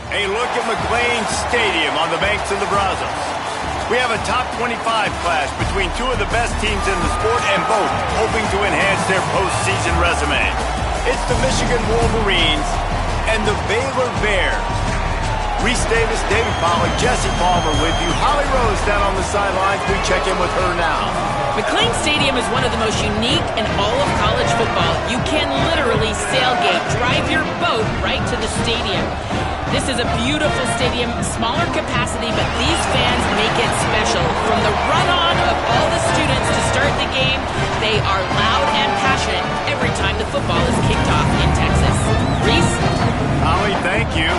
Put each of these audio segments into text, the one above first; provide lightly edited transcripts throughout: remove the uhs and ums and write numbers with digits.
A look at McLean Stadium on the banks of the Brazos. We have a top 25 clash between two of the best teams in the sport and both hoping to enhance their postseason resume. It's the Michigan Wolverines and the Baylor Bears. Reese Davis, David Pollack, Jesse Palmer with you. Holly Rose down on the sidelines. We check in with her now. McLean Stadium is one of the most unique in all of college football. You can literally sailgate, drive your boat right to the stadium. This is a beautiful stadium, smaller capacity, but these fans make it special. From the run-on of all the students to start the game, they are loud and passionate every time the football is kicked off in Texas. Reese? Holly, thank you.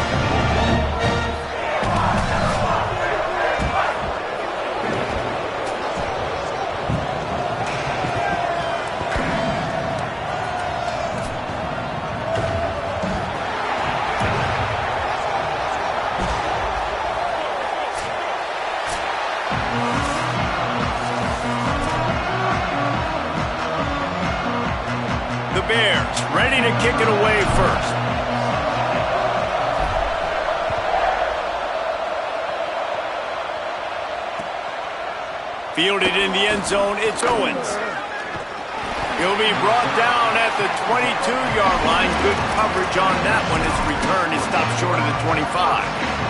Bears ready to kick it away first. Fielded in the end zone, it's Owens. He'll be brought down at the 22-yard line. Good coverage on that one. His return is stopped short of the 25.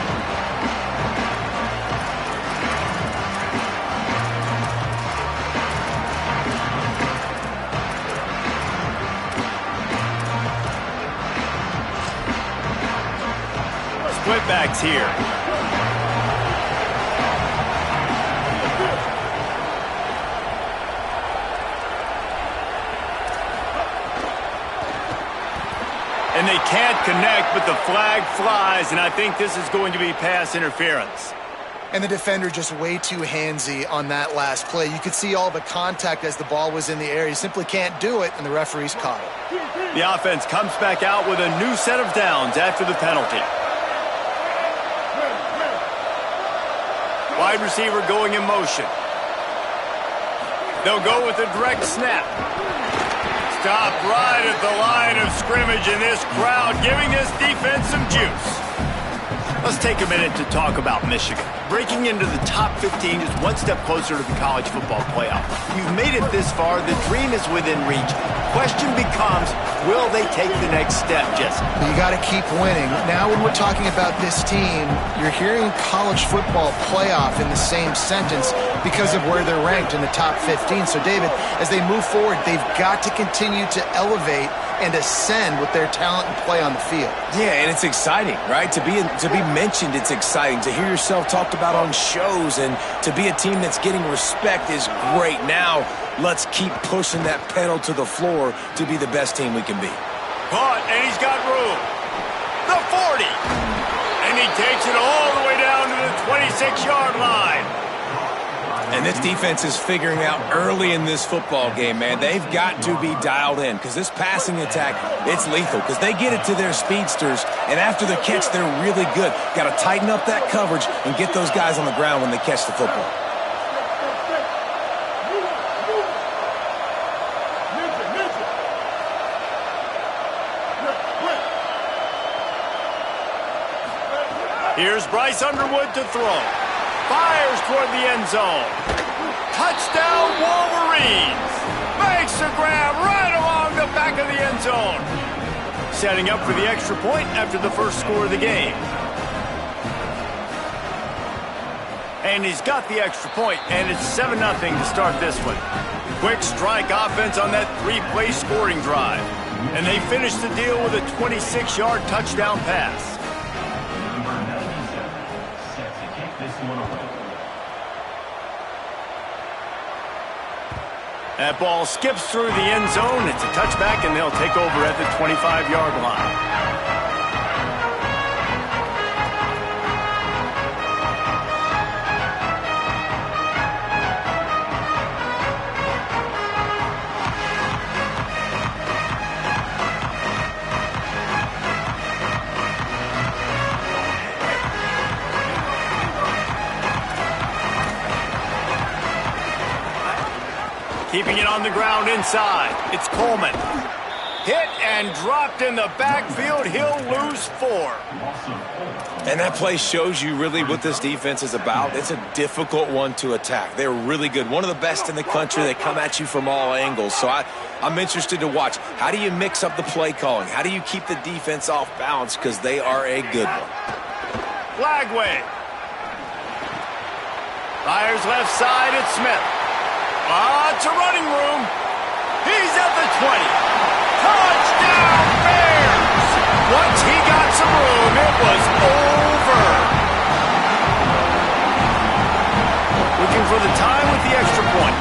Split-backs here. And they can't connect, but the flag flies, and I think this is going to be pass interference. And the defender just way too handsy on that last play. You could see all the contact as the ball was in the air. You simply can't do it, and the referees caught it. The offense comes back out with a new set of downs after the penalty. Wide receiver going in motion. They'll go with a direct snap. Stop right at the line of scrimmage, and this crowd giving this defense some juice. Let's take a minute to talk about Michigan. Breaking into the top 15 is one step closer to the college football playoff. You've made it this far. The dream is within reach. Question becomes, will they take the next step, Jesse? You got to keep winning. Now when we're talking about this team, you're hearing college football playoff in the same sentence because of where they're ranked in the top 15. So, David, as they move forward, they've got to continue to elevate and ascend with their talent and play on the field. Yeah, and it's exciting, right? To be mentioned, it's exciting. To hear yourself talked about on shows and to be a team that's getting respect is great. Now, let's keep pushing that pedal to the floor to be the best team we can be. Caught, and he's got room. The 40. And he takes it all the way down to the 26-yard line. And this defense is figuring out early in this football game, man. They've got to be dialed in because this passing attack, it's lethal because they get it to their speedsters, and after the catch, they're really good. Got to tighten up that coverage and get those guys on the ground when they catch the football. Here's Bryce Underwood to throw. Fires toward the end zone. Touchdown, Wolverines. Makes the grab right along the back of the end zone. Setting up for the extra point after the first score of the game. And he's got the extra point, and it's 7-0 to start this one. Quick strike offense on that three-play scoring drive. And they finish the deal with a 26-yard touchdown pass. That ball skips through the end zone. It's a touchback, and they'll take over at the 25-yard line. Keeping it on the ground inside. It's Coleman. Hit and dropped in the backfield. He'll lose 4. And that play shows you really what this defense is about. It's a difficult one to attack. They're really good. One of the best in the country. They come at you from all angles. So I'm interested to watch. How do you mix up the play calling? How do you keep the defense off balance? Because they are a good one. Flag wave. Fires left side at Smith. Lots of running room. He's at the 20. Touchdown Bears! Once he got some room, it was over. Looking for the time with the extra point.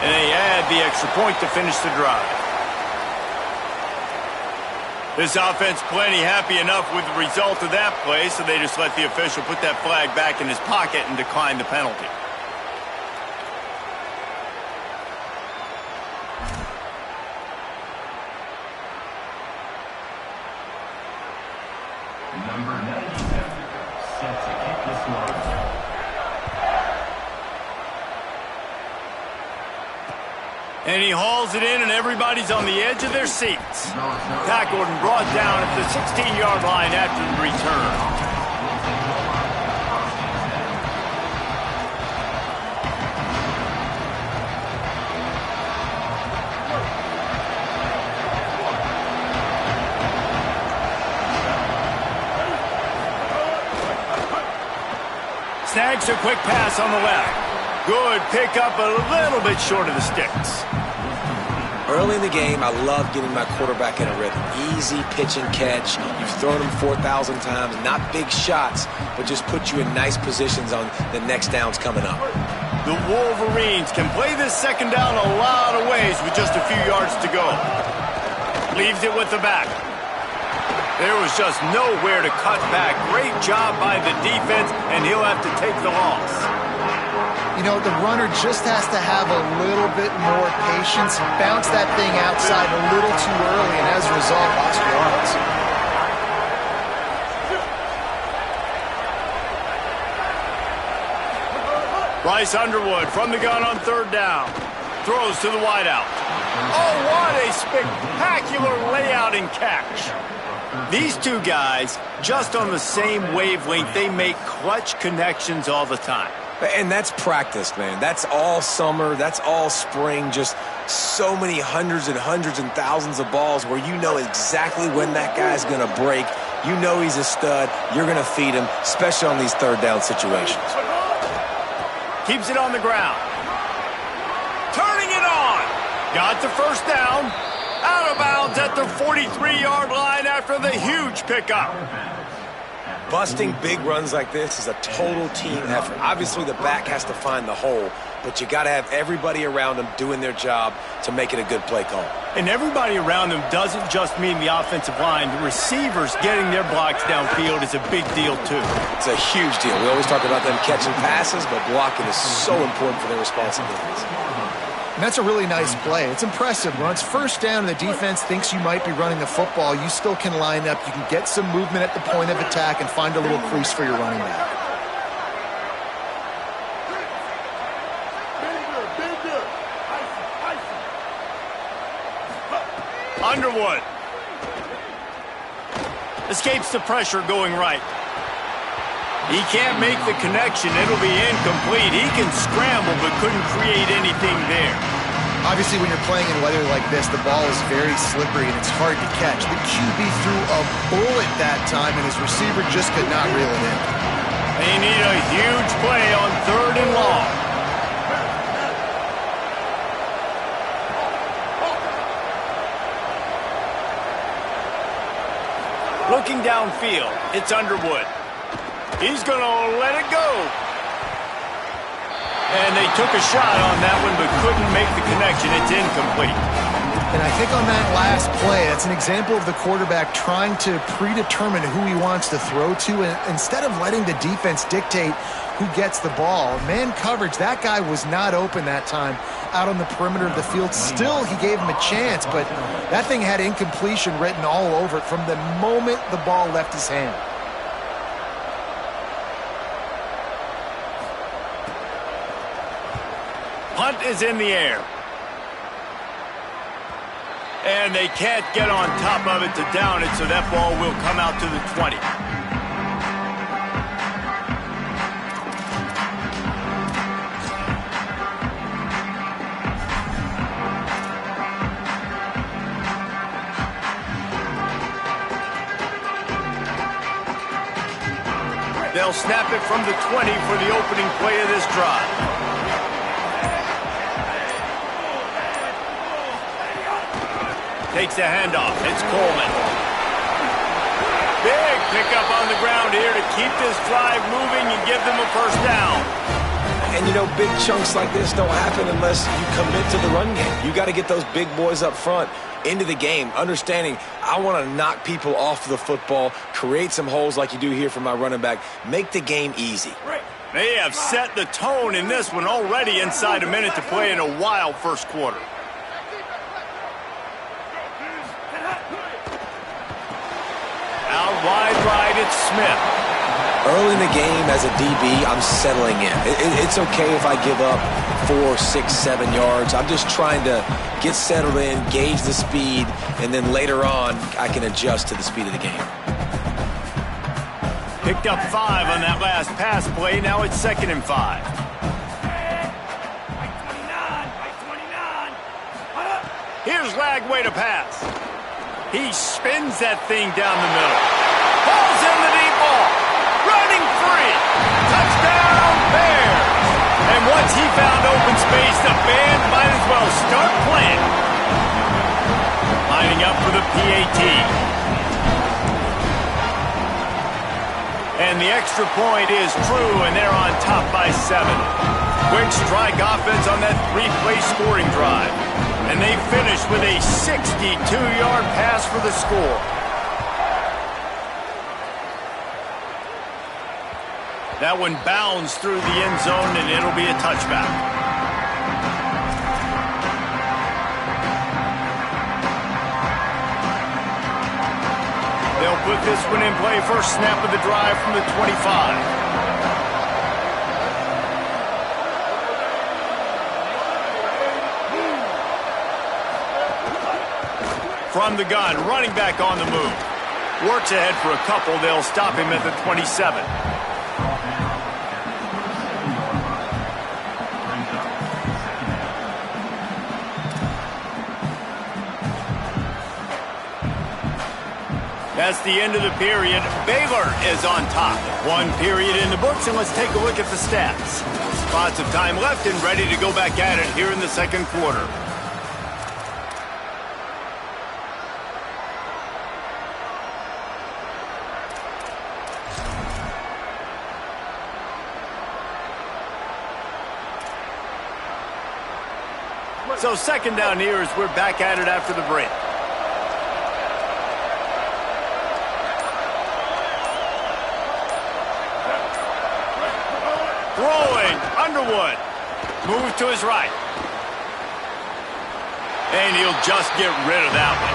And they add the extra point to finish the drive. This offense plenty happy enough with the result of that play, so they just let the official put that flag back in his pocket and decline the penalty. Number 97, set to kick this one. And he hauls it in, and everybody's on the edge of their seats. Tackled and brought down at the 16-yard line after the return. Snags a quick pass on the left. Good pickup, a little bit short of the sticks. Early in the game, I love getting my quarterback in a rhythm. Easy pitch and catch. You've thrown him 4,000 times. Not big shots, but just put you in nice positions on the next downs coming up. The Wolverines can play this second down a lot of ways with just a few yards to go. Leaves it with the back. There was just nowhere to cut back. Great job by the defense, and he'll have to take the loss. You know, the runner just has to have a little bit more patience, bounce that thing outside a little too early, and as a result, lost yards. Bryce Underwood from the gun on third down. Throws to the wideout. Oh, what a spectacular layout and catch. These two guys, just on the same wavelength, they make clutch connections all the time. And that's practice, man. That's all summer. That's all spring. Just so many hundreds and thousands of balls where you know exactly when that guy's going to break. You know he's a stud. You're going to feed him, especially on these third down situations. Keeps it on the ground. Turning it on. Got the first down. Out of bounds at the 43-yard line after the huge pickup. Busting big runs like this is a total team effort. Obviously, the back has to find the hole, but you got to have everybody around them doing their job to make it a good play call. And everybody around them doesn't just mean the offensive line. The receivers getting their blocks downfield is a big deal, too. It's a huge deal. We always talk about them catching passes, but blocking is so important for their responsibilities. And that's a really nice play. It's impressive. When it's first down and the defense thinks you might be running the football, you still can line up. You can get some movement at the point of attack and find a little crease for your running back. Underwood escapes the pressure going right. He can't make the connection. It'll be incomplete. He can scramble but couldn't create anything there. Obviously, when you're playing in weather like this, the ball is very slippery and it's hard to catch. The QB threw a bullet that time, and his receiver just could not reel it in. They need a huge play on third and long. Looking downfield, it's Underwood. He's going to let it go. And they took a shot on that one but couldn't make the connection. It's incomplete. And I think on that last play, that's an example of the quarterback trying to predetermine who he wants to throw to, and instead of letting the defense dictate who gets the ball. Man coverage, that guy was not open that time out on the perimeter of the field. Still, he gave him a chance, but that thing had incompletion written all over it from the moment the ball left his hand. Punt is in the air. And they can't get on top of it to down it, so that ball will come out to the 20. They'll snap it from the 20 for the opening play of this drive. Takes a handoff. It's Coleman. Big pickup on the ground here to keep this drive moving and give them a first down. And, you know, big chunks like this don't happen unless you commit to the run game. You got to get those big boys up front into the game, understanding I want to knock people off the football, create some holes like you do here for my running back, make the game easy. They have set the tone in this one already inside a minute to play in a wild first quarter. Out wide right, it's Smith. Early in the game as a DB, I'm settling in. It's okay if I give up 4, 6, 7 yards. I'm just trying to get settled in, gauge the speed, and then later on, I can adjust to the speed of the game. Picked up 5 on that last pass play. Now it's 2nd and 5. Here's Lagway to pass. He spins that thing down the middle. Falls in the deep ball. Running free. Touchdown, Bears. And once he found open space, the band might as well start playing. Lining up for the PAT. And the extra point is true, and they're on top by 7. Quick strike offense on that 3-play scoring drive. And they finish with a 62-yard pass for the score. That one bounds through the end zone, and it'll be a touchback. They'll put this one in play. First snap of the drive from the 25. From the gun, running back on the move. Works ahead for a couple. They'll stop him at the 27. That's the end of the period. Baylor is on top. 1 period in the books, and let's take a look at the stats. Lots of time left and ready to go back at it here in the second quarter. So second down here as we're back at it after the break. Throwing, Underwood. Moves to his right. And he'll just get rid of that one.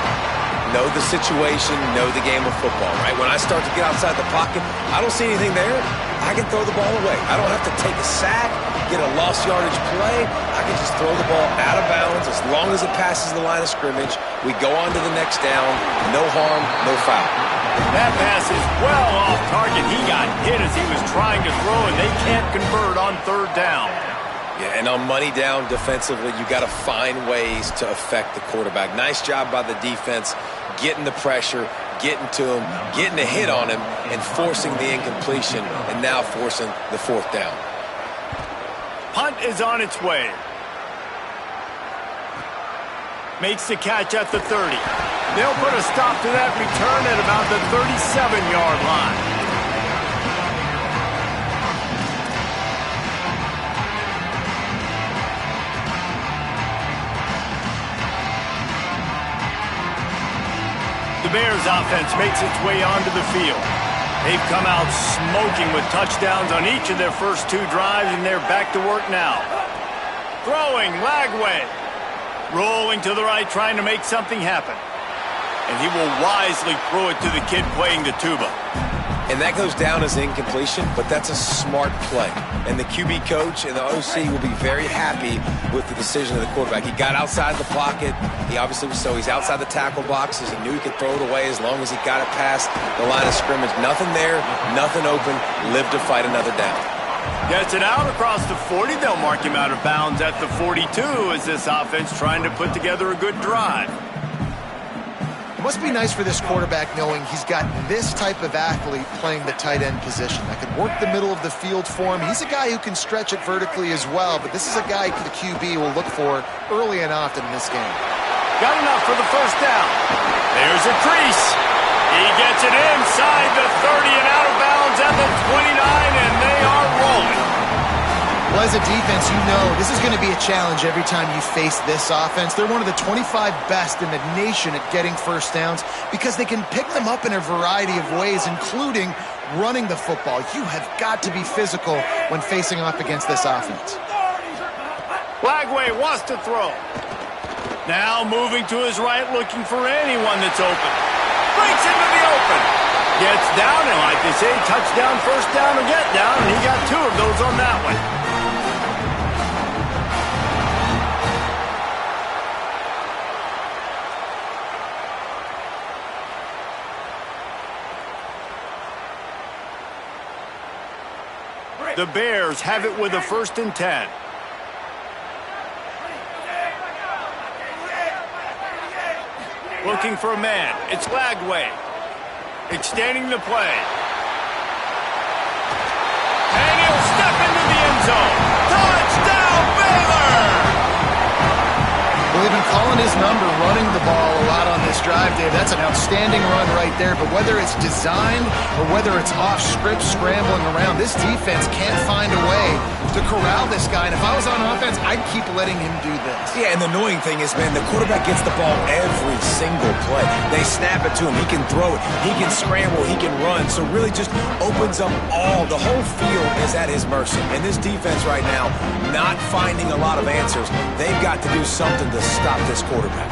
Know the situation, know the game of football, right? When I start to get outside the pocket, I don't see anything there. I can throw the ball away. I don't have to take a sack, get a lost yardage play. I can just throw the ball out of bounds as long as it passes the line of scrimmage. We go on to the next down. No harm, no foul. That pass is well off target. He got hit as he was trying to throw, and they can't convert on 3rd down. Yeah, and on money down defensively, you got to find ways to affect the quarterback. Nice job by the defense, getting the pressure, getting to him, getting a hit on him, and forcing the incompletion, and now forcing the 4th down. Punt is on its way. Makes the catch at the 30. They'll put a stop to that return at about the 37-yard line. The Bears offense makes its way onto the field. They've come out smoking with touchdowns on each of their first 2 drives, and they're back to work now. Throwing, Lagway. Rolling to the right, trying to make something happen. And he will wisely throw it to the kid playing the tuba. And that goes down as incompletion, but that's a smart play. And the QB coach and the OC will be very happy with the decision of the quarterback. He got outside the pocket. He obviously was he's outside the tackle boxes. He knew he could throw it away as long as he got it past the line of scrimmage. Nothing there, nothing open. Live to fight another down. Gets it out across the 40. They'll mark him out of bounds at the 42 as this offense trying to put together a good drive. It must be nice for this quarterback knowing he's got this type of athlete playing the tight end position that could work the middle of the field for him. He's a guy who can stretch it vertically as well, but this is a guy the QB will look for early and often in this game. Got enough for the first down. There's a crease. He gets it inside the 30 and out of bounds at the 29, and they are rolling. Well, as a defense, you know this is going to be a challenge every time you face this offense. They're one of the 25 best in the nation at getting first downs because they can pick them up in a variety of ways, including running the football. You have got to be physical when facing off against this offense. Flagway wants to throw. Now moving to his right, looking for anyone that's open. Breaks into the open. Gets down, and like they say, touchdown, first down, or get down, and he got two of those on that one. The Bears have it with a 1st and 10. Looking for a man. It's Flagway. Extending the play. And he'll step into the end zone. Touchdown, Baylor! Well, they've been calling his number, running the ball a lot on this drive, Dave. That's an outstanding run right there. But whether it's designed or whether it's off script, scrambling around, this defense can't find a way to corral this guy. And if I was on offense, I'd keep letting him do this. Yeah, and the annoying thing is, man, the quarterback gets the ball every single play. They snap it to him. He can throw it. He can scramble. He can run. So really just opens up the whole field is at his mercy. And this defense right now, not finding a lot of answers. They've got to do something to stop this quarterback.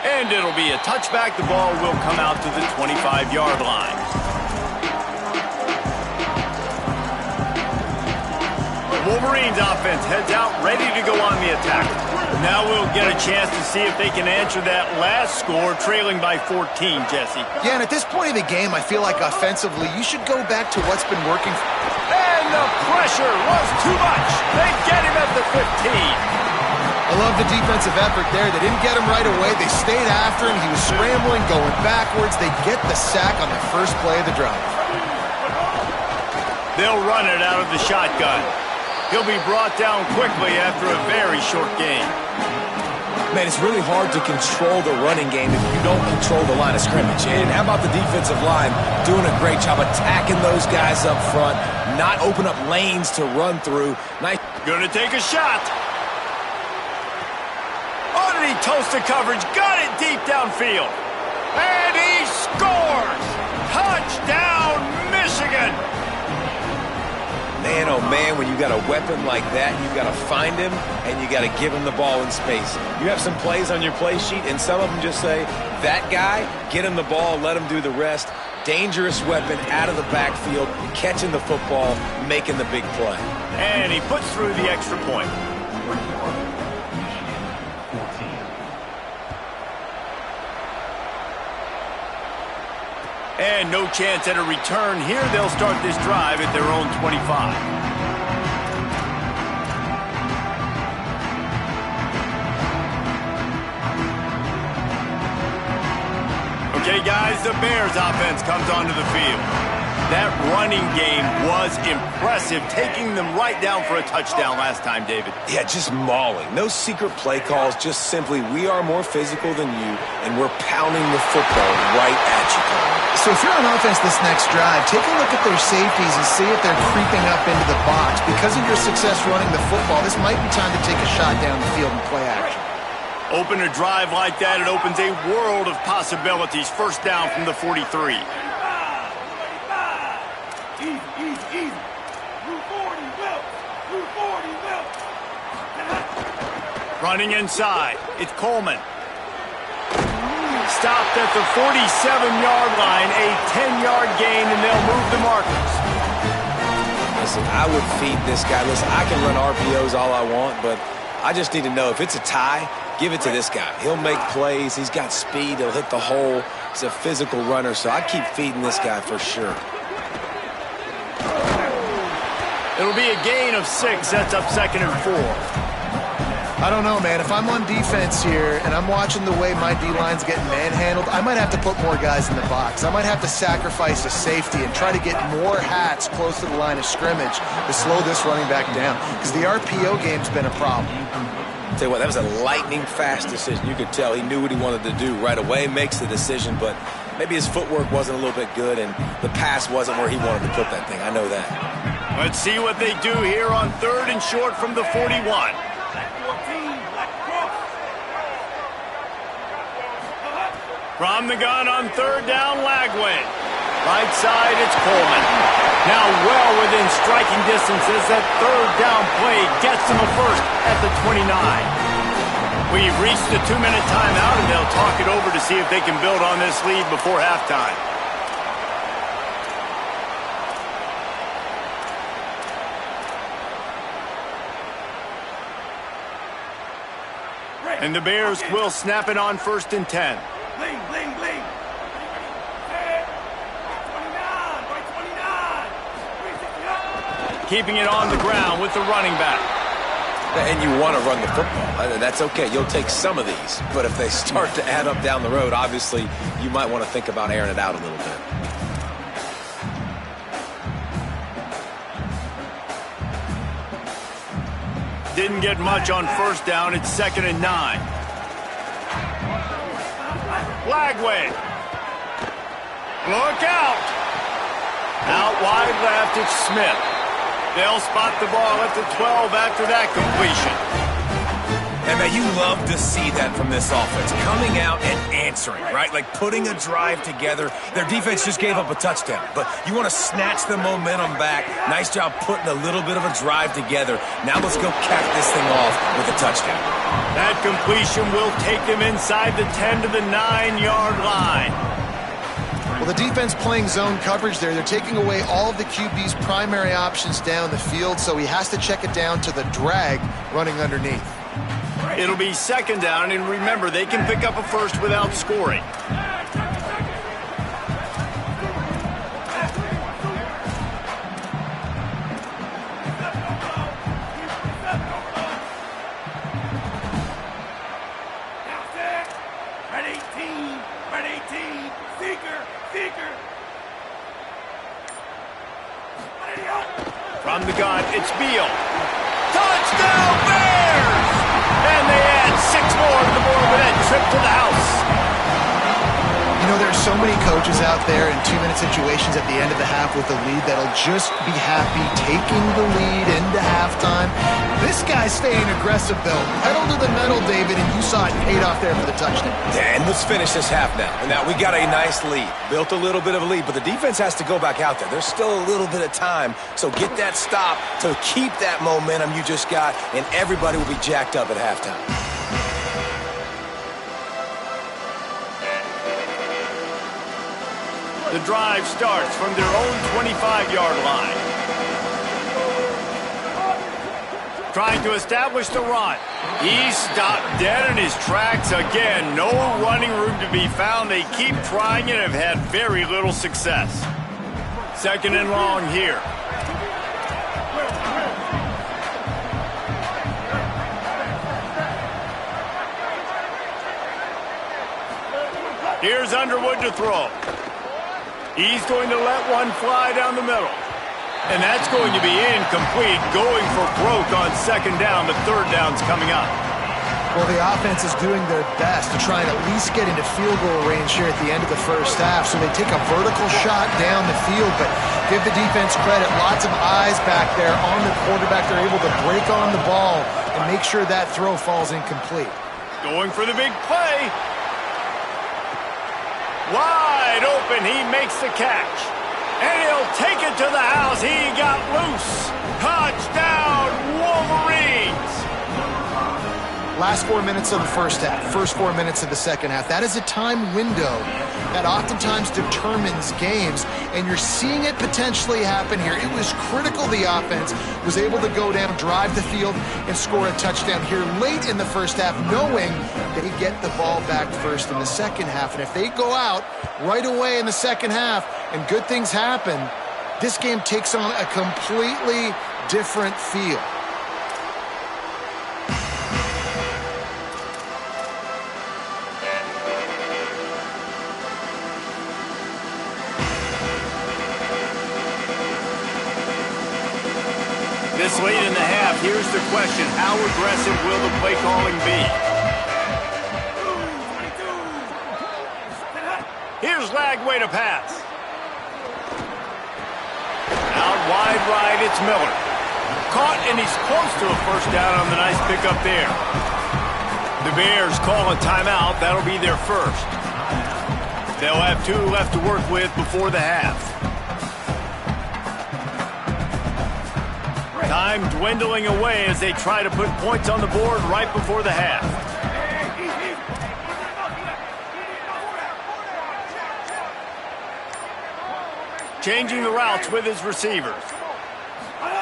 And it'll be a touchback. The ball will come out to the 25-yard line. Wolverines offense heads out, ready to go on the attack. Now we'll get a chance to see if they can answer that last score, trailing by 14, Jesse. Yeah, and at this point of the game, I feel like offensively, you should go back to what's been working. And the pressure was too much. They get him at the 15. I love the defensive effort there. They didn't get him right away. They stayed after him. He was scrambling, going backwards. They get the sack on the first play of the drive. They'll run it out of the shotgun. He'll be brought down quickly after a very short game. Man, it's really hard to control the running game if you don't control the line of scrimmage. And how about the defensive line doing a great job attacking those guys up front, not open up lanes to run through. Nice. Gonna take a shot. Oh, did he toast the coverage? Got it deep downfield. And he scores! Touchdown, Michigan! Man, oh man, when you got a weapon like that, you got to find him and you got to give him the ball in space. You have some plays on your play sheet, and some of them just say, that guy, get him the ball, let him do the rest. Dangerous weapon out of the backfield, catching the football, making the big play. And he puts through the extra point. And no chance at a return here. They'll start this drive at their own 25. Okay, guys, the Bears offense comes onto the field. That running game was impressive, taking them right down for a touchdown last time, David. Yeah, just mauling. No secret play calls, just simply we are more physical than you, and we're pounding the football right at you. So if you're on offense this next drive, take a look at their safeties and see if they're creeping up into the box. Because of your success running the football, this might be time to take a shot down the field and play action. Open a drive like that, it opens a world of possibilities. First down from the 43. Running inside, it's Coleman. Stopped at the 47-yard line, a 10-yard gain, and they'll move the markers. Listen, I would feed this guy. Listen, I can run RPOs all I want, but I just need to know if it's a tie, give it to this guy. He'll make plays. He's got speed. He'll hit the hole. He's a physical runner, so I keep feeding this guy for sure. It'll be a gain of 6. That's up 2nd and 4. I don't know, man. If I'm on defense here and I'm watching the way my D-line's getting manhandled, I might have to put more guys in the box. I might have to sacrifice a safety and try to get more hats close to the line of scrimmage to slow this running back down, because the RPO game's been a problem. Tell you what, that was a lightning-fast decision. You could tell he knew what he wanted to do right away, makes the decision, but maybe his footwork wasn't a little bit good and the pass wasn't where he wanted to put that thing. I know that. Let's see what they do here on 3rd and short from the 41. From the gun on 3rd down, Lagway. Right side, it's Coleman. Now well within striking distance as that 3rd down play gets them a first at the 29. We've reached the 2-minute timeout, and they'll talk it over to see if they can build on this lead before halftime. And the Bears will snap it on 1st and 10. Keeping it on the ground with the running back. And you want to run the football. That's okay. You'll take some of these. But if they start to add up down the road, obviously, you might want to think about airing it out a little bit. Didn't get much on 1st down. It's 2nd and 9. Lagway. Look out. Out wide left, it's Smith. They'll spot the ball at the 12 after that completion. And man, you love to see that from this offense. Coming out and answering, right? Like putting a drive together. Their defense just gave up a touchdown, but you want to snatch the momentum back. Nice job putting a little bit of a drive together. Now let's go cap this thing off with a touchdown. That completion will take them inside the 10 to the 9-yard line. Well, the defense playing zone coverage there. They're taking away all of the QB's primary options down the field, so he has to check it down to the drag running underneath. It'll be 2nd down, and remember, they can pick up a first without scoring. From the gun, it's Beal. Touchdown, Bears! And they add 6 more to the board with that trip to the house. You know, there's so many coaches out there in 2-minute situations at the end of the half with the lead that'll just be happy taking the lead into halftime. This guy's staying aggressive, though. Pedal to the metal, David, and you saw it paid off there for the touchdown. Yeah, and let's finish this half now. Now, we got a nice lead. Built a little bit of a lead, but the defense has to go back out there. There's still a little bit of time, so get that stop to keep that momentum you just got, and everybody will be jacked up at halftime. The drive starts from their own 25-yard line. Trying to establish the run. He stopped dead in his tracks again. No running room to be found. They keep trying and have had very little success. 2nd and long here. Here's Underwood to throw. He's going to let one fly down the middle. And that's going to be incomplete, going for broke on 2nd down. The 3rd down's coming up. Well, the offense is doing their best to try and at least get into field goal range here at the end of the first half. So they take a vertical shot down the field, but give the defense credit. Lots of eyes back there on the quarterback. They're able to break on the ball and make sure that throw falls incomplete. Going for the big play. Wide open, he makes the catch. And he'll take it to the house. He got loose. Touchdown, Wolverines! Last 4 minutes of the first half, first 4 minutes of the second half. That is a time window that oftentimes determines games, and you're seeing it potentially happen here. It was critical the offense was able to go down, drive the field, and score a touchdown here late in the first half, knowing they get the ball back first in the second half. And if they go out right away in the second half and good things happen, this game takes on a completely different feel. This late in the half, here's the question. How aggressive will the play calling be? Here's Lagway to pass. Out wide right, it's Miller. Caught, and he's close to a first down on the nice pickup there. The Bears call a timeout. That'll be their first. They'll have 2 left to work with before the half. Time dwindling away as they try to put points on the board right before the half. Changing the routes with his receivers.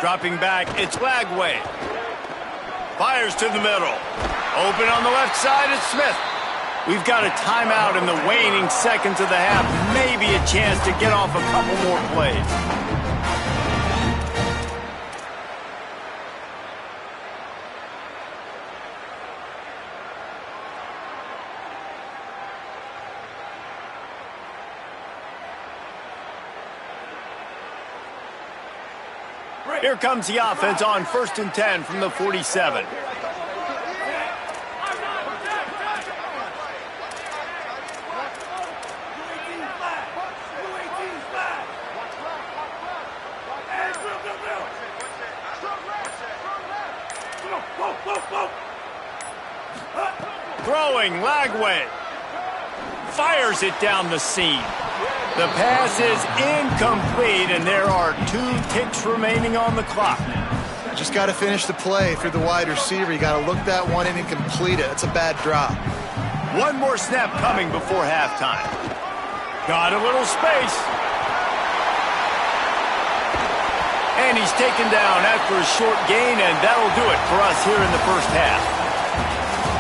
Dropping back, it's Lagway. Fires to the middle. Open on the left side, it's Smith. We've got a timeout in the waning seconds of the half. Maybe a chance to get off a couple more plays. Here comes the offense on 1st and 10 from the 47. Throwing, Lagway. Fires it down the seam. The pass is incomplete, and there are 2 ticks remaining on the clock. Just got to finish the play through the wide receiver. You got to look that one in and complete it. It's a bad drop. One more snap coming before halftime. Got a little space. And he's taken down after a short gain, and that'll do it for us here in the first half.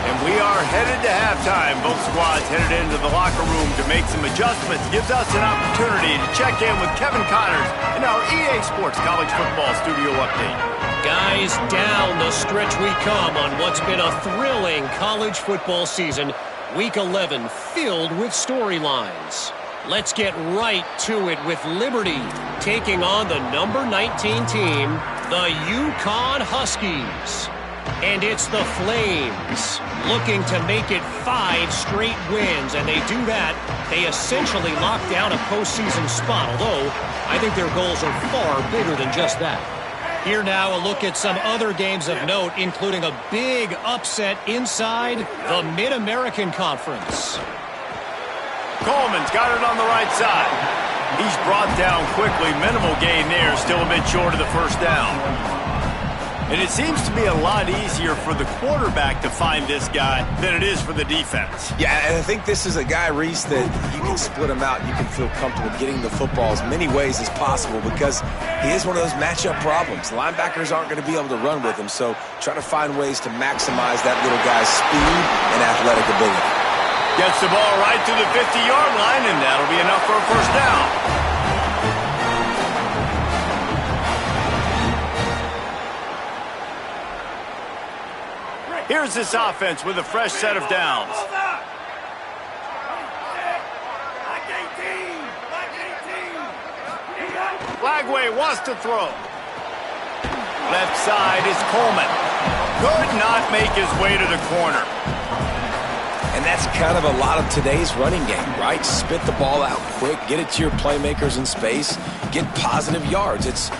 And we are headed to halftime. Both squads headed into the locker room to make some adjustments. Gives us an opportunity to check in with Kevin Connors in our EA Sports College Football Studio Update. Guys, down the stretch we come on what's been a thrilling college football season. Week 11 filled with storylines. Let's get right to it with Liberty taking on the number 19 team, the UConn Huskies. And it's the Flames looking to make it 5 straight wins, and they do that. They essentially lock down a postseason spot, although I think their goals are far bigger than just that. Here now, a look at some other games of note, including a big upset inside the Mid-American Conference. Coleman's got it on the right side. He's brought down quickly. Minimal gain there, still a bit short of the first down. And it seems to be a lot easier for the quarterback to find this guy than it is for the defense. Yeah, and I think this is a guy, Reese, that you can split him out. You can feel comfortable getting the football as many ways as possible because he is one of those matchup problems. Linebackers aren't going to be able to run with him, so try to find ways to maximize that little guy's speed and athletic ability. Gets the ball right to the 50-yard line, and that'll be enough for a first down. Here's this offense with a fresh set of downs. Lagway wants to throw. Left side is Coleman. Could not make his way to the corner. And that's kind of a lot of today's running game, right? Spit the ball out quick, get it to your playmakers in space, get positive yards. It's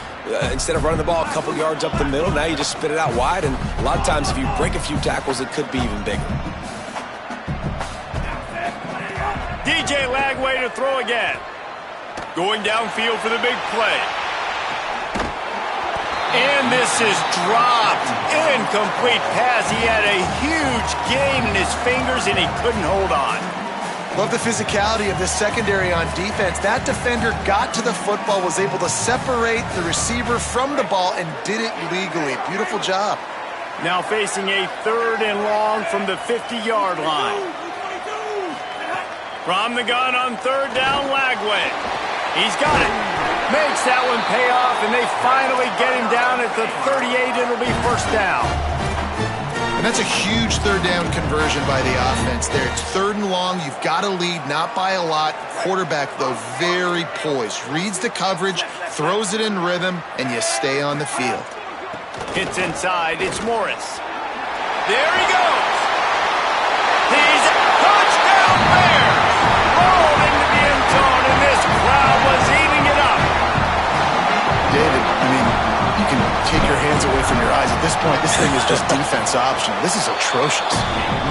instead of running the ball a couple yards up the middle, now you just spit it out wide, and a lot of times if you break a few tackles, it could be even bigger. DJ Lagway to throw again. Going downfield for the big play. And this is dropped. Incomplete pass. He had a huge gain in his fingers, and he couldn't hold on. Love the physicality of this secondary on defense. That defender got to the football, was able to separate the receiver from the ball, and did it legally. Beautiful job. Now facing a 3rd and long from the 50-yard line. From the gun on 3rd down, Lagway. He's got it. Makes that one pay off, and they finally get him down at the 38. It'll be 1st down. And that's a huge 3rd down conversion by the offense there. It's 3rd and long. You've got to lead, not by a lot. Quarterback, though, very poised. Reads the coverage, throws it in rhythm, and you stay on the field. Hits inside. It's Morris. There he goes. He's a touchdown Bears. Rolled into the end zone, and this crowd was eating it up. David, I mean, you can take your hands away from your eyes. At this point, this thing is just defense optional. This is atrocious.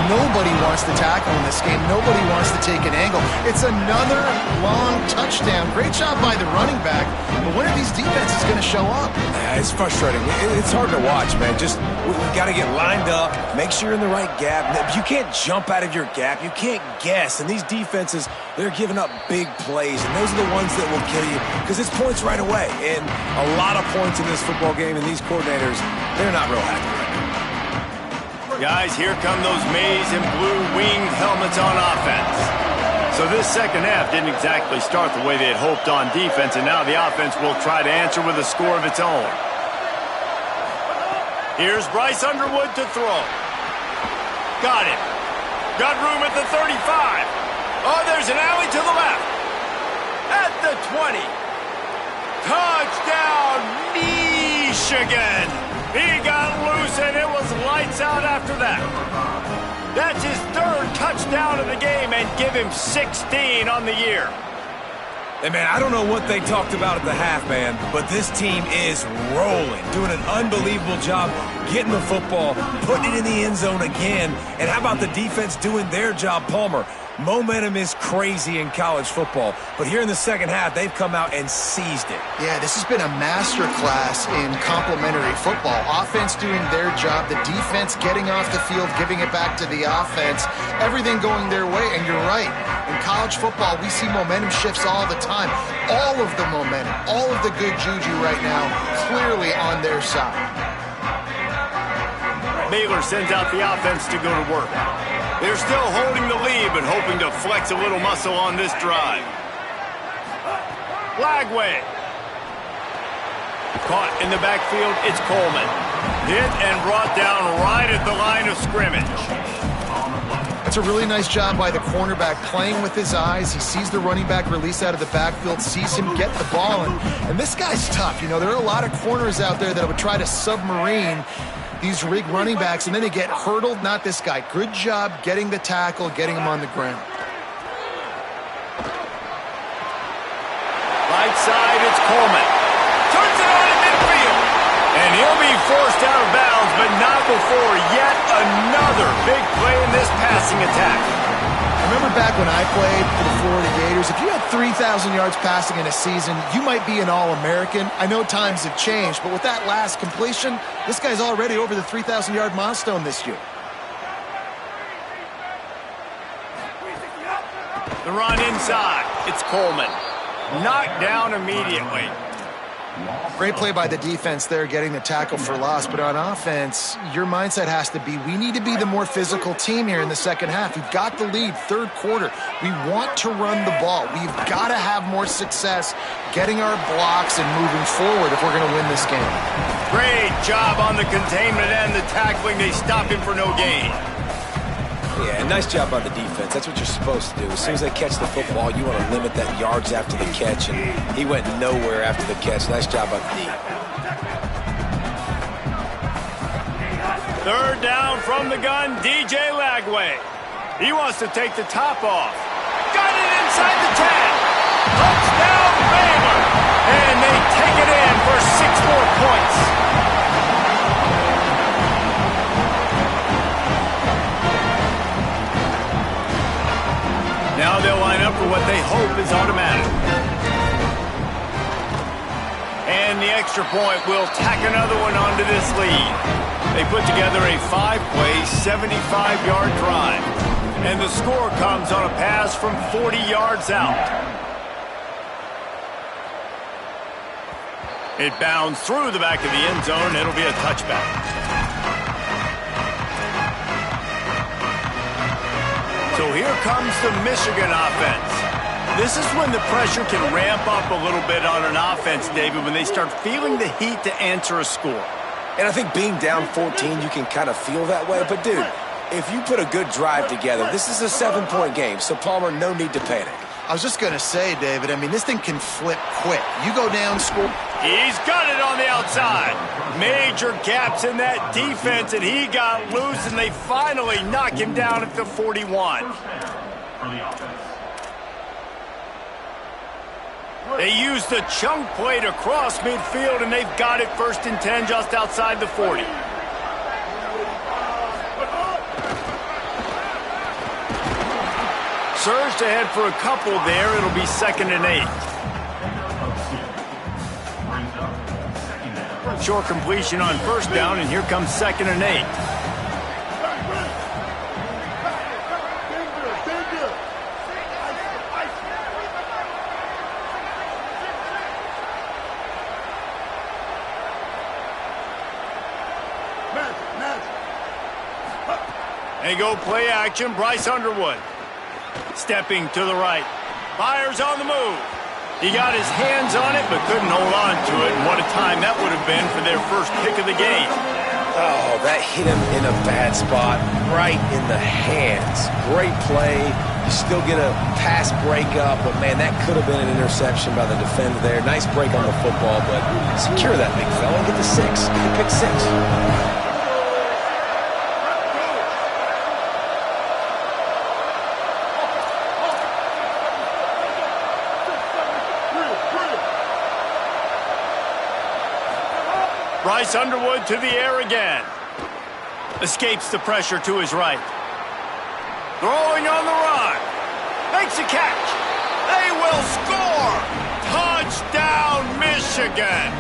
Nobody wants to tackle in this game. Nobody wants to take an angle. It's another long touchdown. Great job by the running back. But when are these defenses going to show up? It's frustrating. It's hard to watch, man. We've got to get lined up, make sure you're in the right gap. You can't jump out of your gap. You can't guess. And these defenses, they're giving up big plays, and those are the ones that will kill you because it's points right away. And a lot of points in this football game, and these coordinators, they're not real happy right now. Guys, here come those maize and blue winged helmets on offense. So this second half didn't exactly start the way they had hoped on defense, and now the offense will try to answer with a score of its own. Here's Bryce Underwood to throw. Got it. Got room at the 35. Oh, there's an alley to the left. At the 20. Touchdown, Michigan. He got loose, and it was lights out after that. That's his 3rd touchdown of the game, and give him 16 on the year. And, man, I don't know what they talked about at the half, man, but this team is rolling, doing an unbelievable job getting the football, putting it in the end zone again. And how about the defense doing their job, Palmer? Momentum is crazy in college football, but here in the second half, they've come out and seized it. Yeah, this has been a master class in complementary football. Offense doing their job, the defense getting off the field, giving it back to the offense, everything going their way. And you're right, in college football, we see momentum shifts all the time. All of the momentum, all of the good juju right now, clearly on their side. Baylor sends out the offense to go to work. They're still holding the lead, but hoping to flex a little muscle on this drive. Lagway. Caught in the backfield, it's Coleman. Hit and brought down right at the line of scrimmage. That's a really nice job by the cornerback, playing with his eyes. He sees the running back release out of the backfield, sees him get the ball, and this guy's tough. You know, there are a lot of corners out there that would try to submarine these rig running backs, and then they get hurdled. Not this guy. Good job getting the tackle, getting him on the ground. Right side, it's Coleman. Turns it on in midfield. And he'll be forced out of bounds, but not before yet another big play in this passing attack. Remember back when I played for the Florida Gators, if you had 3,000 yards passing in a season, you might be an All-American. I know times have changed, but with that last completion, this guy's already over the 3,000-yard milestone this year. The run inside. It's Coleman. Knocked down immediately. Great play by the defense there, getting the tackle for loss. But on offense, your mindset has to be, we need to be the more physical team here in the second half. We've got the lead, 3rd quarter. We want to run the ball. We've got to have more success getting our blocks and moving forward if we're going to win this game. Great job on the containment and the tackling. They stopped him for no gain. Yeah, nice job by the defense. That's what you're supposed to do. As soon as they catch the football, you want to limit that yards after the catch, and he went nowhere after the catch. Nice job by the D. 3rd down from the gun, DJ Lagway. He wants to take the top off. Got it inside the 10. Touchdown, Baylor. And they take it in for 6 more points. Now they'll line up for what they hope is automatic. And the extra point will tack another one onto this lead. They put together a 5-play, 75-yard drive. And the score comes on a pass from 40 yards out. It bounds through the back of the end zone. It'll be a touchback. So here comes the Michigan offense. This is when the pressure can ramp up a little bit on an offense, David, when they start feeling the heat to answer a score. And I think being down 14, you can kind of feel that way. But, dude, if you put a good drive together, this is a 7-point game. So, Palmer, no need to panic. I was just going to say, David, I mean, this thing can flip quick. You go down, score. He's got it on the outside. Major gaps in that defense, and he got loose, and they finally knock him down at the 41. They use the chunk play to cross midfield, and they've got it 1st and 10 just outside the 40. Surged ahead for a couple there. It'll be 2nd and 8. Short completion on 1st down, and here comes 2nd and 8. They go play action. Bryce Underwood. Stepping to the right. Fires on the move. He got his hands on it, but couldn't hold on to it. And what a time that would have been for their first pick of the game. Oh, that hit him in a bad spot, right in the hands. Great play. You still get a pass breakup, but, man, that could have been an interception by the defender there. Nice break on the football, but secure that big fella. Get the 6. Get the pick 6. Bryce Underwood to the air again. Escapes the pressure to his right. Throwing on the run. Makes a catch. They will score. Touchdown, Michigan.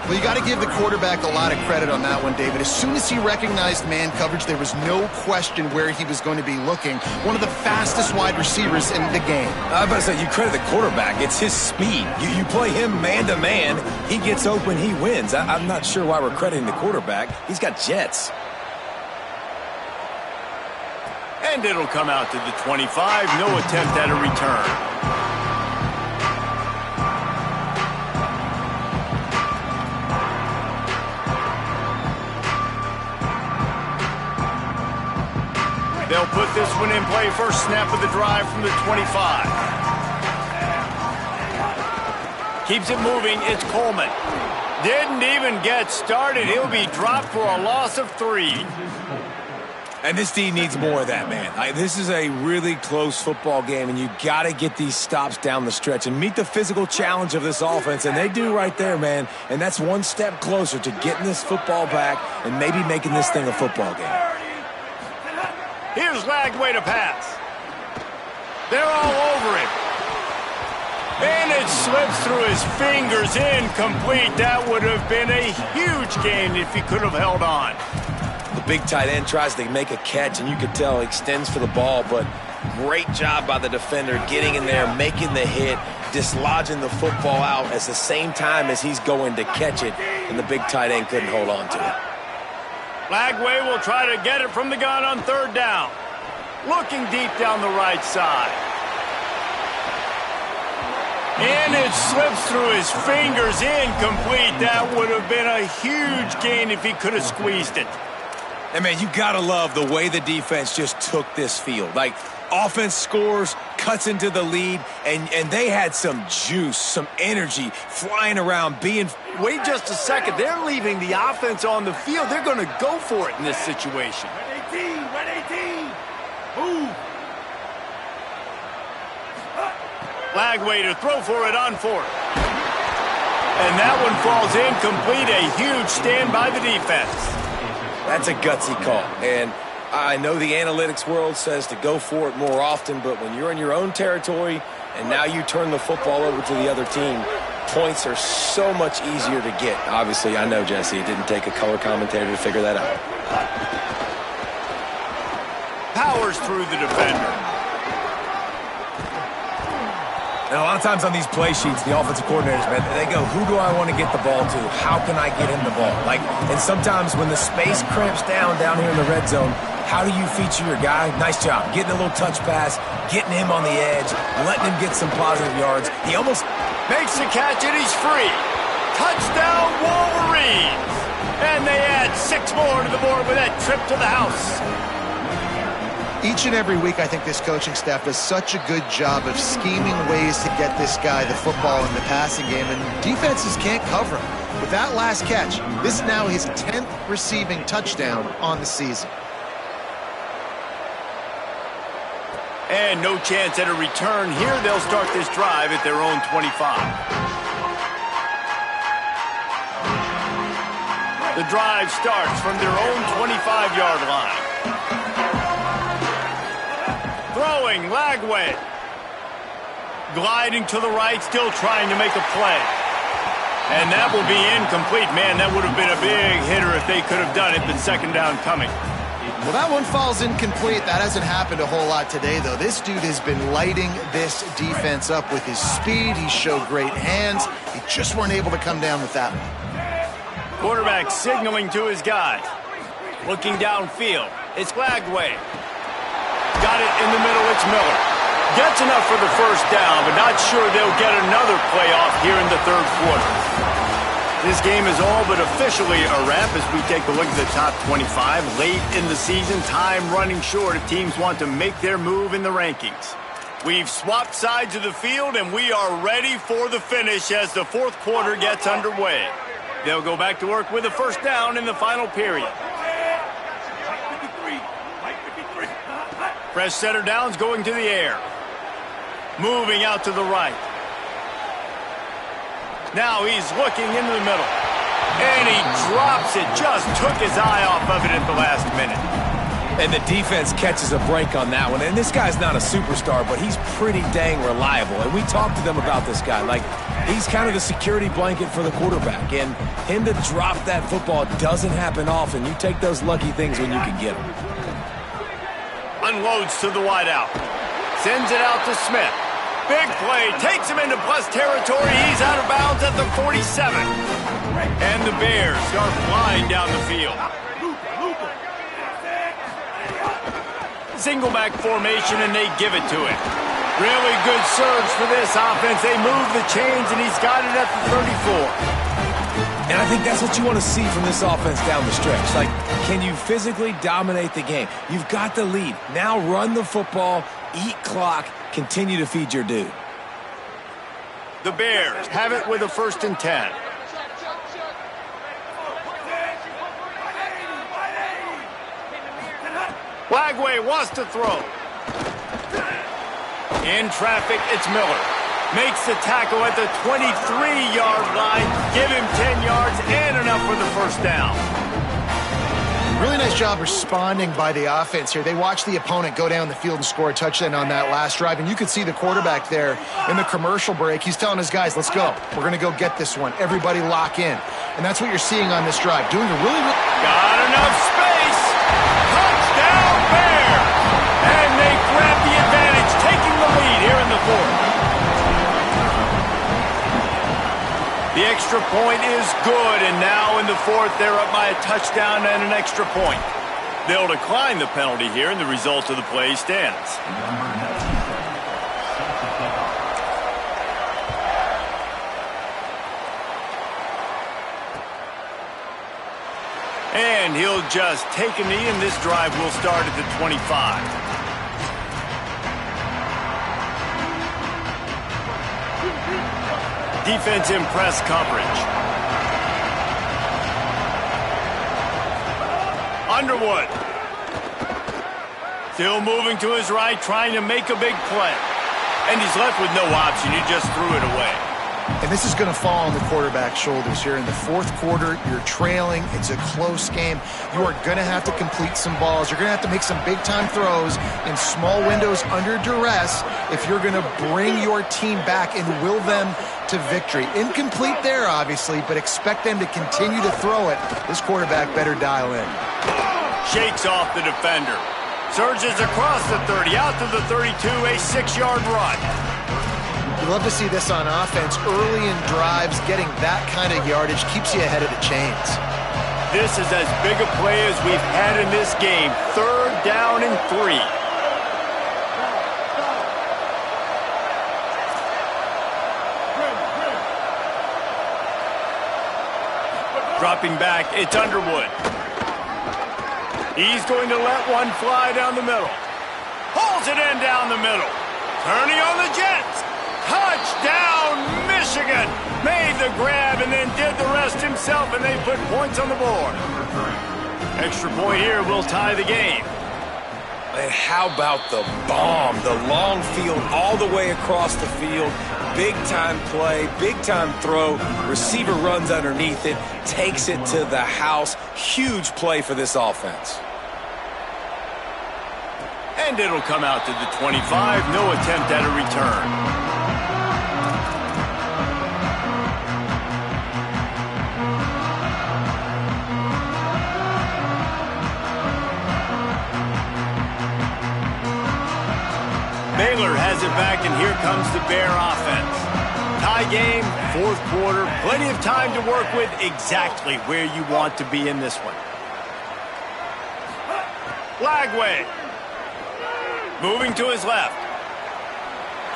Well, you got to give the quarterback a lot of credit on that one, David. As soon as he recognized man coverage, there was no question where he was going to be looking. One of the fastest wide receivers in the game. I was about to say, you credit the quarterback. It's his speed. You play him man-to-man, he gets open, he wins. I'm not sure why we're crediting the quarterback. He's got jets. And it'll come out to the 25. No attempt at a return. They'll put this one in play. First snap of the drive from the 25. Keeps it moving. It's Coleman. Didn't even get started. He'll be dropped for a loss of 3. And this D needs more of that, man. This is a really close football game, and you got to get these stops down the stretch and meet the physical challenge of this offense, and they do right there, man. And that's one step closer to getting this football back and maybe making this thing a football game. Here's Lagway to pass. They're all over him. And it slips through his fingers, incomplete. That would have been a huge gain if he could have held on. The big tight end tries to make a catch, and you could tell he extends for the ball, but great job by the defender getting in there, making the hit, dislodging the football out at the same time as he's going to catch it, and the big tight end couldn't hold on to it. Lagway will try to get it from the gun on 3rd down. Looking deep down the right side. And it slips through his fingers, incomplete. That would have been a huge gain if he could have squeezed it. And, man, you got to love the way the defense just took this field. Like, offense scores, cuts into the lead, and they had some juice, some energy, flying around, being... Wait just a second. They're leaving the offense on the field. They're going to go for it in this situation. Red 18. Move. Lagway to throw for it on 4th. And that one falls incomplete. A huge stand by the defense. That's a gutsy call. And I know the analytics world says to go for it more often, but when you're in your own territory and now you turn the football over to the other team, points are so much easier to get. Obviously, I know, Jesse, it didn't take a color commentator to figure that out. Powers through the defender. And a lot of times on these play sheets, the offensive coordinators, man, they go, who do I want to get the ball to? How can I get him the ball? And sometimes when the space cramps down here in the red zone, how do you feature your guy? Nice job. Getting a little touch pass, getting him on the edge, letting him get some positive yards. He almost makes the catch and he's free. Touchdown Wolverines! And they add 6 more to the board with that trip to the house. Each and every week, I think this coaching staff does such a good job of scheming ways to get this guy the football in the passing game, and defenses can't cover him. With that last catch, this is now his 10th receiving touchdown on the season. And no chance at a return here. They'll start this drive at their own 25. The drive starts from their own 25-yard line. Throwing, Lagway. Gliding to the right, still trying to make a play. And that will be incomplete. Man, that would have been a big hitter if they could have done it, but second down coming. Well, that one falls incomplete. That hasn't happened a whole lot today, though. This dude has been lighting this defense up with his speed. He showed great hands. He just weren't able to come down with that one. Quarterback signaling to his guys. Looking downfield. It's Lagway. Got it in the middle, it's Miller. Gets enough for the first down, but not sure they'll get another playoff here in the third quarter. This game is all but officially a wrap as we take a look at the top 25. Late in the season, time running short if teams want to make their move in the rankings. We've swapped sides of the field, and we are ready for the finish as the fourth quarter gets underway. They'll go back to work with a first down in the final period. Fresh setter downs going to the air. Moving out to the right. Now he's looking into the middle. And he drops it. Just took his eye off of it at the last minute. And the defense catches a break on that one. And this guy's not a superstar, but he's pretty dang reliable. And we talked to them about this guy. He's kind of the security blanket for the quarterback. And him to drop that football doesn't happen often. You take those lucky things when you can get them. Unloads to the wideout. Sends it out to Smith. Big play. Takes him into plus territory. He's out of bounds at the 47. And the Bears start flying down the field. Single back formation, and they give it to him. Really good surge for this offense. They move the chains, and he's got it at the 34. And I think that's what you want to see from this offense down the stretch. Can you physically dominate the game? You've got the lead. Now run the football, eat clock, continue to feed your dude. The Bears have it with a 1st and 10. Lagway wants to throw. In traffic, it's Miller. Makes the tackle at the 23-yard line. Give him 10 yards and enough for the first down. Really nice job responding by the offense here. They watched the opponent go down the field and score a touchdown on that last drive, and you could see the quarterback there in the commercial break. He's telling his guys, let's go. We're going to go get this one. Everybody lock in. And that's what you're seeing on this drive. Doing a really got enough space. Touchdown Bears. And they grab the advantage, taking the lead here in the fourth. The extra point is good, and now in the fourth, they're up by a touchdown and an extra point. They'll decline the penalty here, and the result of the play stands. And he'll just take a knee, and this drive will start at the 25. Defense in press coverage. Underwood. Still moving to his right, trying to make a big play. And he's left with no option. He just threw it away. And this is going to fall on the quarterback's shoulders here in the fourth quarter. You're trailing. It's a close game. You are going to have to complete some balls. You're going to have to make some big-time throws in small windows under duress if you're going to bring your team back and will them to victory. Incomplete there, obviously, but expect them to continue to throw it. This quarterback better dial in. Shakes off the defender. Surges across the 30, out to the 32, a 6-yard run. You love to see this on offense. Early in drives, getting that kind of yardage keeps you ahead of the chains. This is as big a play as we've had in this game. 3rd down and 3. Dropping back, it's Underwood. He's going to let one fly down the middle. Pulls it in down the middle. Turning on the Jets. Touchdown, Michigan! Made the grab and then did the rest himself, and they put points on the board. Extra point here will tie the game. And how about the bomb? The long field all the way across the field. Big-time play, big-time throw. Receiver runs underneath it, takes it to the house. Huge play for this offense. And it'll come out to the 25. No attempt at a return. Baylor has it back, and here comes the Bear offense. Tie game, fourth quarter, plenty of time to work with, exactly where you want to be in this one. Lagway. Moving to his left.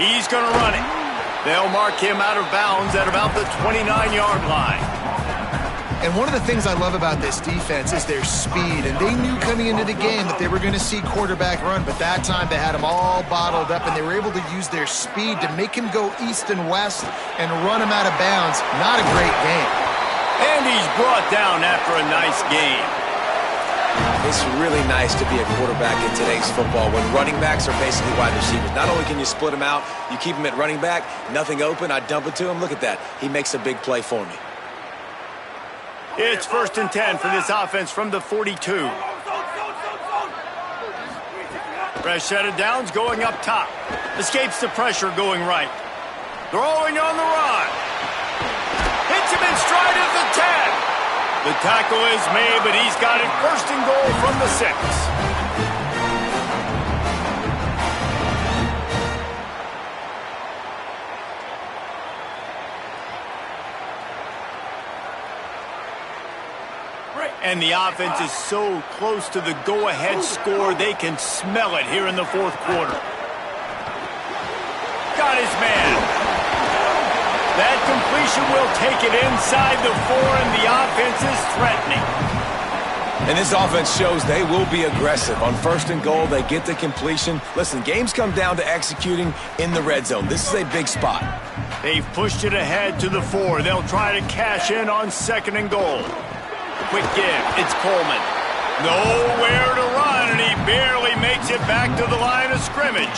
He's going to run it. They'll mark him out of bounds at about the 29-yard line. And one of the things I love about this defense is their speed. And they knew coming into the game that they were going to see quarterback run, but that time they had him all bottled up, and they were able to use their speed to make him go east and west and run him out of bounds. Not a great game. And he's brought down after a nice game. It's really nice to be a quarterback in today's football when running backs are basically wide receivers. Not only can you split them out, you keep them at running back, nothing open, I dump it to him. Look at that. He makes a big play for me. It's 1st and 10 for this offense from the 42. Fresh set of downs going up top. Escapes the pressure going right. Throwing on the run. Hits him in stride at the 10. The tackle is made, but he's got it 1st and goal from the 6. And the offense is so close to the go-ahead score, they can smell it here in the fourth quarter. Got his man. That completion will take it inside the 4, and the offense is threatening. And this offense shows they will be aggressive. On 1st and goal, they get the completion. Listen, games come down to executing in the red zone. This is a big spot. They've pushed it ahead to the 4. They'll try to cash in on 2nd and goal. Quick give. It's Coleman. Nowhere to run, and he barely makes it back to the line of scrimmage.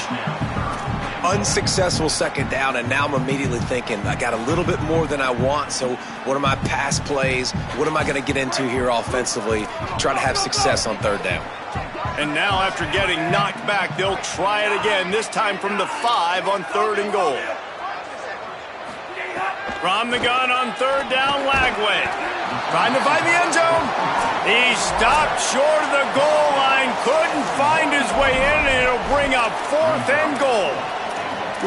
Unsuccessful 2nd down, and now I'm immediately thinking, I got a little bit more than I want, so what are my pass plays? What am I going to get into here offensively to try to have success on 3rd down? And now after getting knocked back, they'll try it again, this time from the 5 on 3rd and goal. From the gun on 3rd down, Lagway. Trying to find the end zone. He stopped short of the goal line, couldn't find his way in, and it'll bring up 4th and goal.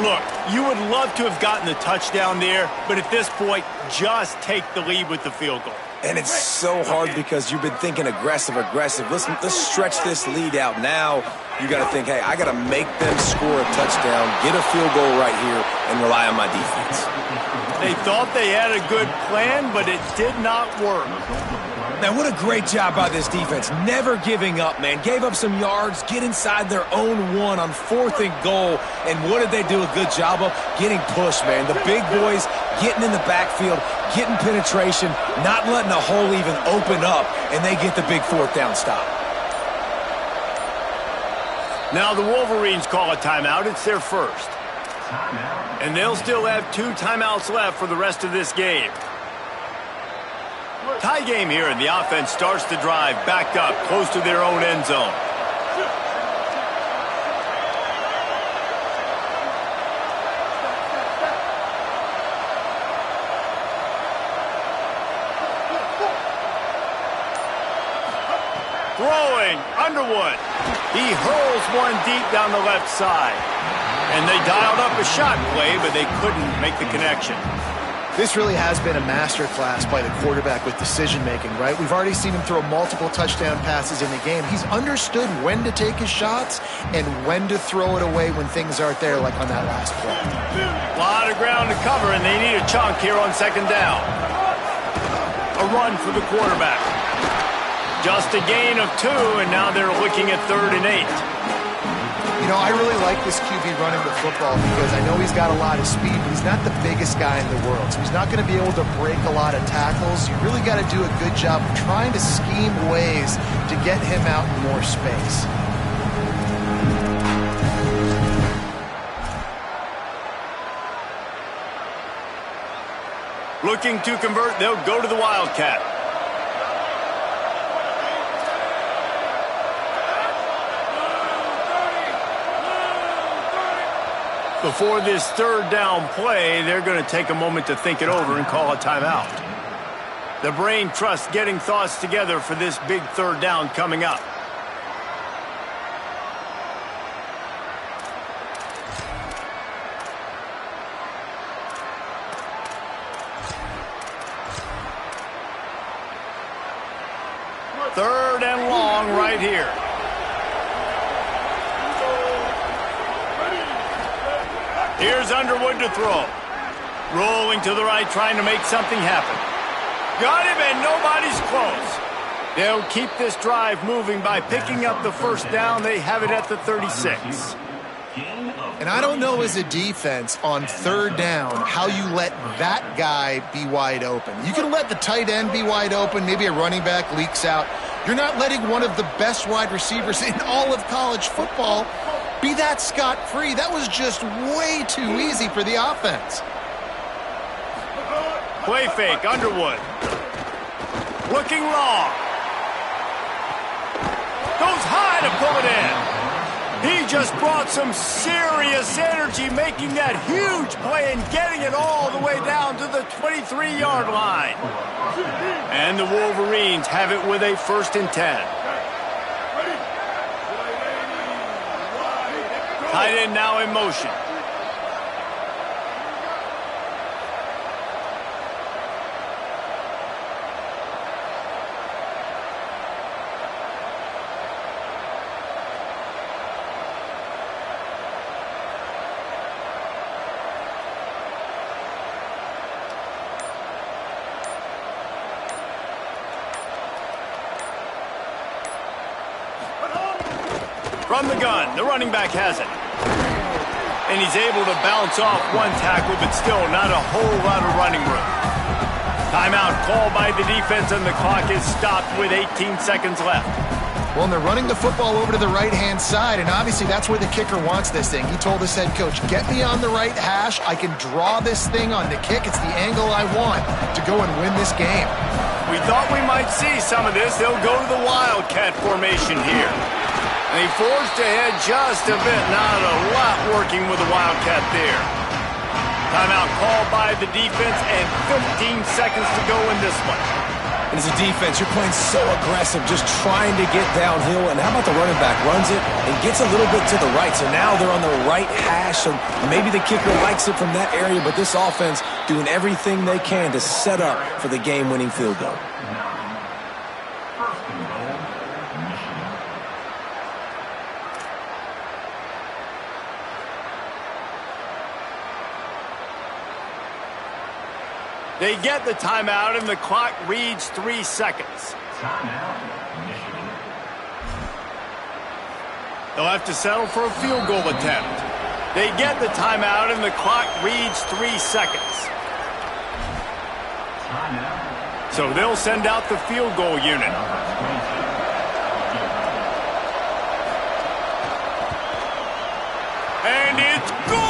Look, you would love to have gotten the touchdown there, but at this point, just take the lead with the field goal. And it's so hard because you've been thinking aggressive. Listen, let's stretch this lead out. Now you got to think, hey, I got to make them score a touchdown, get a field goal right here, and rely on my defense. They thought they had a good plan, but it did not work. Man, what a great job by this defense. Never giving up, man. Gave up some yards, get inside their own 1 on 4th and goal. And what did they do a good job of? Getting pushed, man. The big boys getting in the backfield, getting penetration, not letting a hole even open up, and they get the big 4th down stop. Now the Wolverines call a timeout. It's their first. And they'll still have 2 timeouts left for the rest of this game. Tie game here, and the offense starts to drive backed up close to their own end zone. Throwing, Underwood. He hurls one deep down the left side. And they dialed up a shot play, but they couldn't make the connection. This really has been a masterclass by the quarterback with decision-making, right? We've already seen him throw multiple touchdown passes in the game. He's understood when to take his shots and when to throw it away when things aren't there, like on that last play. A lot of ground to cover, and they need a chunk here on second down. A run for the quarterback. Just a gain of 2, and now they're looking at 3rd and 8. You know, I really like this QB running the football because I know he's got a lot of speed, but he's not the biggest guy in the world. So he's not going to be able to break a lot of tackles. You really got to do a good job of trying to scheme ways to get him out in more space. Looking to convert, they'll go to the Wildcat. Before this 3rd down play, they're going to take a moment to think it over and call a timeout. The brain trusts getting thoughts together for this big 3rd down coming up. Third and long right here. Here's Underwood to throw. Rolling to the right, trying to make something happen. Got him, and nobody's close. They'll keep this drive moving by picking up the 1st down. They have it at the 36. And I don't know as a defense on 3rd down how you let that guy be wide open. You can let the tight end be wide open. Maybe a running back leaks out. You're not letting one of the best wide receivers in all of college football be that scot-free. That was just way too easy for the offense. Play fake, Underwood. Looking long. Goes high to pull it in. He just brought some serious energy making that huge play and getting it all the way down to the 23-yard line. And the Wolverines have it with a 1st and 10. Tight end now in motion. From the gun, the running back has it. And he's able to bounce off one tackle, but still not a whole lot of running room. Timeout called by the defense, and the clock is stopped with 18 seconds left. Well, and they're running the football over to the right-hand side, and obviously that's where the kicker wants this thing. He told his head coach, get me on the right hash. I can draw this thing on the kick. It's the angle I want to go and win this game. We thought we might see some of this. They'll go to the Wildcat formation here. They forced ahead just a bit. Not a lot working with the Wildcat there. Timeout called by the defense, and 15 seconds to go in this one. And as a defense, you're playing so aggressive, just trying to get downhill. And how about the running back? Runs it and gets a little bit to the right. So now they're on the right hash. So maybe the kicker likes it from that area, but this offense doing everything they can to set up for the game-winning field goal. They get the timeout, and the clock reads 3 seconds. They'll have to settle for a field goal attempt. They get the timeout, and the clock reads 3 seconds. So they'll send out the field goal unit. And it's good!